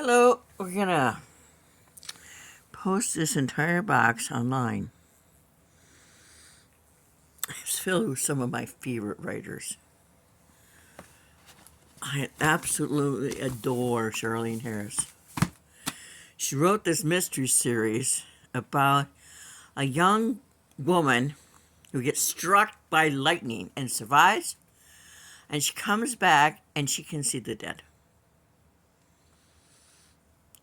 Hello, we're gonna post this entire box online. It's filled with some of my favorite writers. I absolutely adore Charlene Harris. She wrote this mystery series about a young woman who gets struck by lightning and survives, and she comes back and she can see the dead.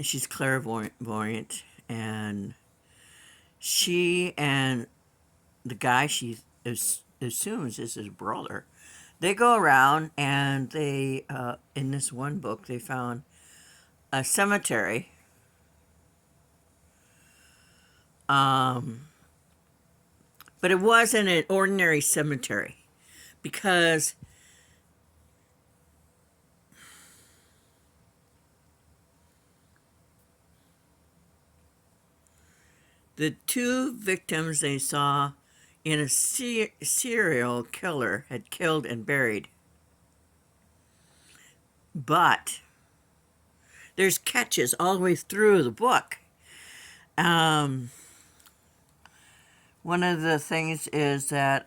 She's clairvoyant, and she and the guy she assumes is his brother, they go around and they, in this one book, they found a cemetery. Um, but it wasn't an ordinary cemetery because the two victims they saw in a serial killer had killed and buried. But there's catches all the way through the book. Um, One of the things is that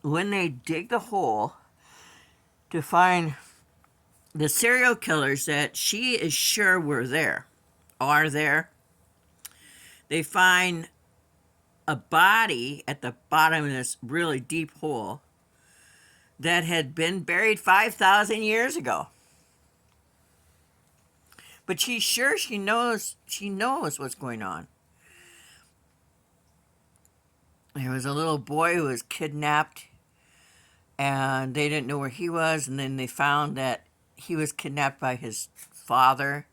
when they dig the hole to find the serial killers that she is sure are there, they find a body at the bottom of this really deep hole that had been buried 5,000 years ago. But she's sure she knows what's going on. There was a little boy who was kidnapped, and they didn't know where he was, and then they found that he was kidnapped by his father,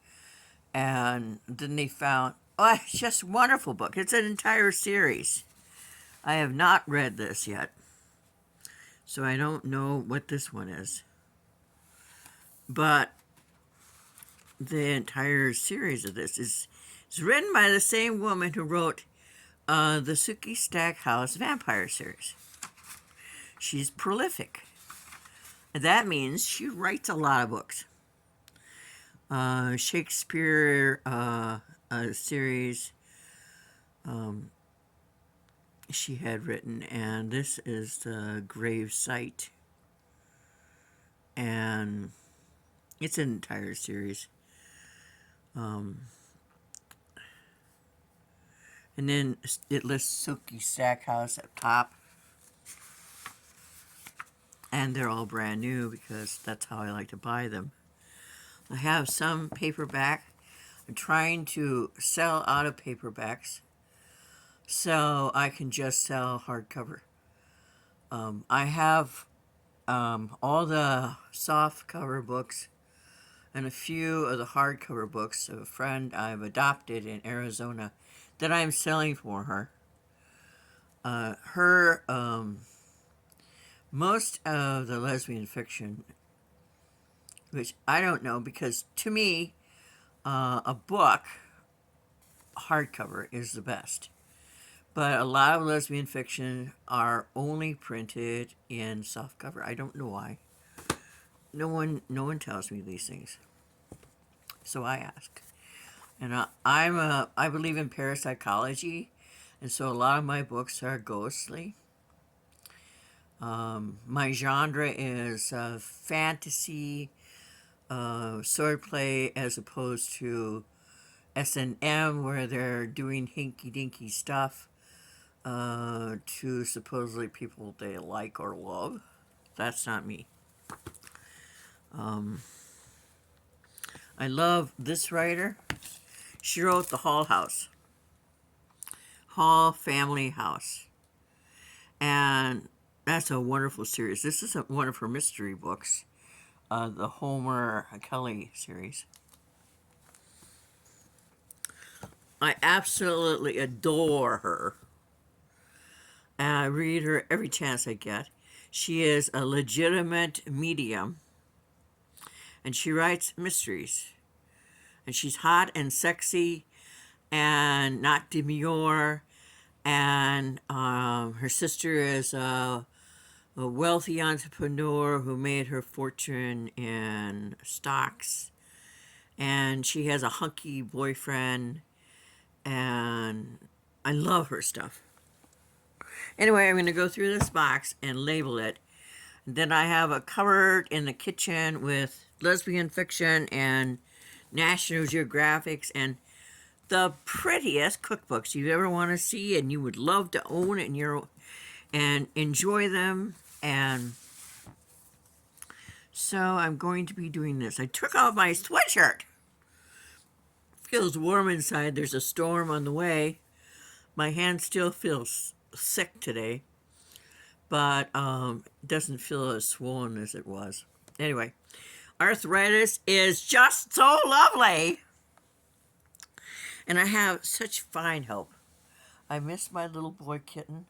and then they found, oh, it's just a wonderful book. It's an entire series. I have not read this yet, so I don't know what this one is. But the entire series of this is written by the same woman who wrote the Sookie Stackhouse vampire series. She's prolific. That means she writes a lot of books. Shakespeare series she had written, and this is the grave site, and it's an entire series. And then it lists Sookie Stackhouse at top. And they're all brand new because that's how I like to buy them. I have some paperback. I'm trying to sell out of paperbacks so I can just sell hardcover. I have all the soft cover books and a few of the hardcover books of a friend I've adopted in Arizona that I'm selling for her. Most of the lesbian fiction, which I don't know, because to me, a book, hardcover, is the best. But a lot of lesbian fiction are only printed in softcover. I don't know why. No one tells me these things. So I ask. And I believe in parapsychology, and so a lot of my books are ghostly. My genre is fantasy, swordplay, as opposed to S&M, where they're doing hinky-dinky stuff to supposedly people they like or love. That's not me. I love this writer. She wrote The Hall Family House. And that's a wonderful series. This is one of her mystery books, the Homer Kelly series. I absolutely adore her. And I read her every chance I get. She is a legitimate medium, and she writes mysteries. And she's hot and sexy and not demure. And her sister is a wealthy entrepreneur who made her fortune in stocks, and she has a hunky boyfriend, and I love her stuff. Anyway, I'm going to go through this box and label it. Then I have a cupboard in the kitchen with lesbian fiction and National Geographics and the prettiest cookbooks you ever want to see, and you would love to own it and enjoy them. And so I'm going to be doing this. I took off my sweatshirt. Feels warm inside. There's a storm on the way. My hand still feels sick today, but doesn't feel as swollen as it was. Anyway, arthritis is just so lovely. And I have such fine help. I miss my little boy kitten,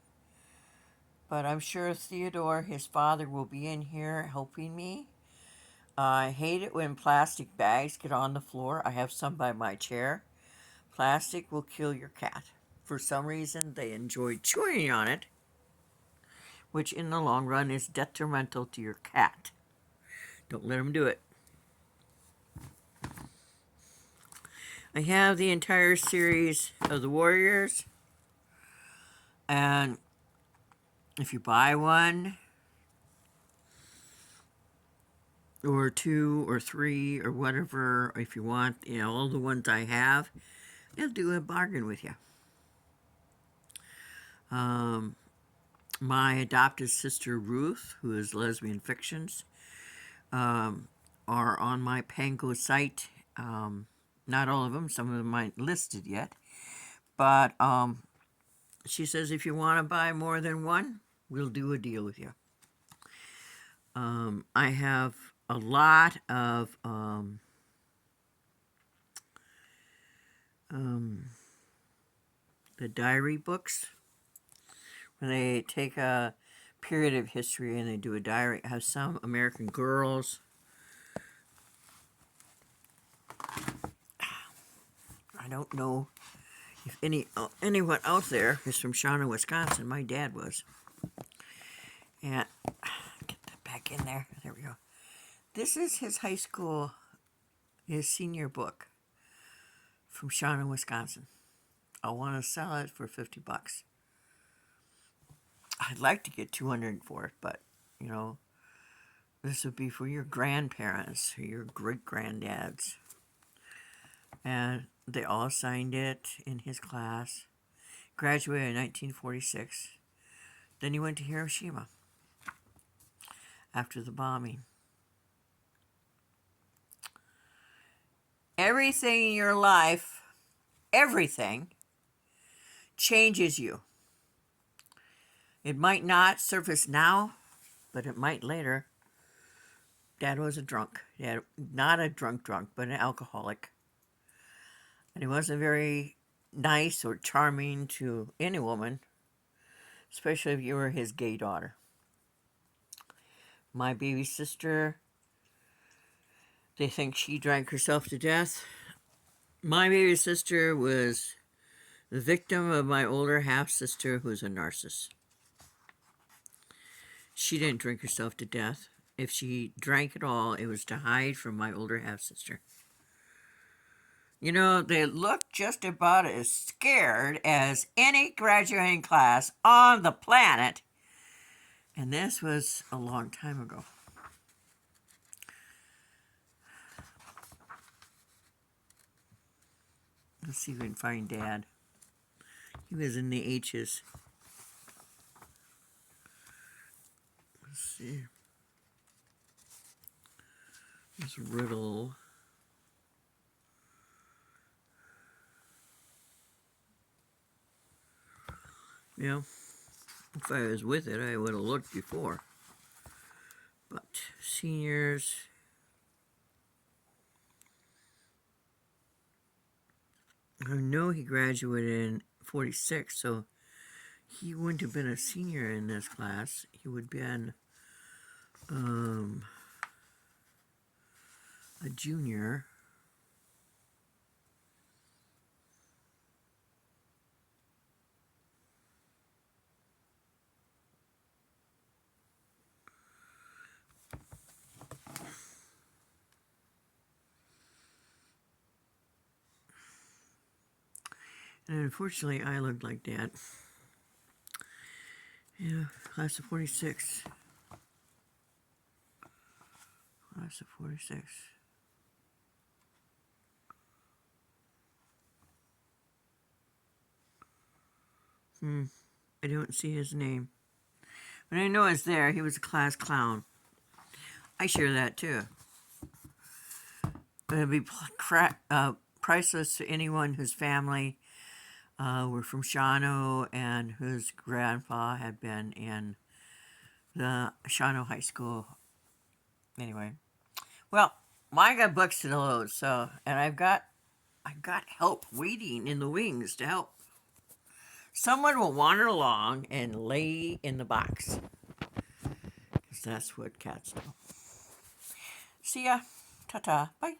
but I'm sure Theodore, his father, will be in here helping me. I hate it when plastic bags get on the floor. I have some by my chair. Plastic will kill your cat. For some reason, they enjoy chewing on it, which in the long run is detrimental to your cat. Don't let them do it. I have the entire series of the Warriors, and if you buy one, or two, or three, or whatever, if you want, all the ones I have, they'll do a bargain with you. My adopted sister Ruth, who is Lesbian Fictions, are on my Pango site. Not all of them, some of them aren't listed yet. But she says if you want to buy more than one, we'll do a deal with you. I have a lot of the diary books, where they take a period of history and they do a diary. I have some American Girls. I don't know if anyone out there is from Shawnee, Wisconsin. My dad was. And get that back in there. There we go. This is his high school, his senior book from Shawnee, Wisconsin. I want to sell it for $50. I'd like to get $200 for it, but this would be for your grandparents or your great granddads. And they all signed it in his class. Graduated in 1946. Then he went to Hiroshima after the bombing. Everything in your life, everything, changes you. It might not surface now, but it might later. Dad was a drunk. Dad, not a drunk, but an alcoholic. And he wasn't very nice or charming to any woman, especially if you were his gay daughter. My baby sister, they think she drank herself to death. My baby sister was the victim of my older half-sister, who's a narcissist. She didn't drink herself to death. If she drank at all, it was to hide from my older half-sister. They look just about as scared as any graduating class on the planet. And this was a long time ago. Let's see if we can find Dad. He was in the H's. Let's see. This riddle. If I was with it, I would have looked before. But seniors. I know he graduated in 46, so he wouldn't have been a senior in this class. He would have been a junior. And unfortunately, I looked like that. Yeah, class of 46. Class of 46. I don't see his name. But I know it's there. He was a class clown. I share that too. But it'd be priceless to anyone whose family were from Shawano and whose grandpa had been in the Shawano High School. Anyway, well, I got books to load, so and I've got help waiting in the wings to help. Someone will wander along and lay in the box, because that's what cats do. See ya. Ta-ta. Bye.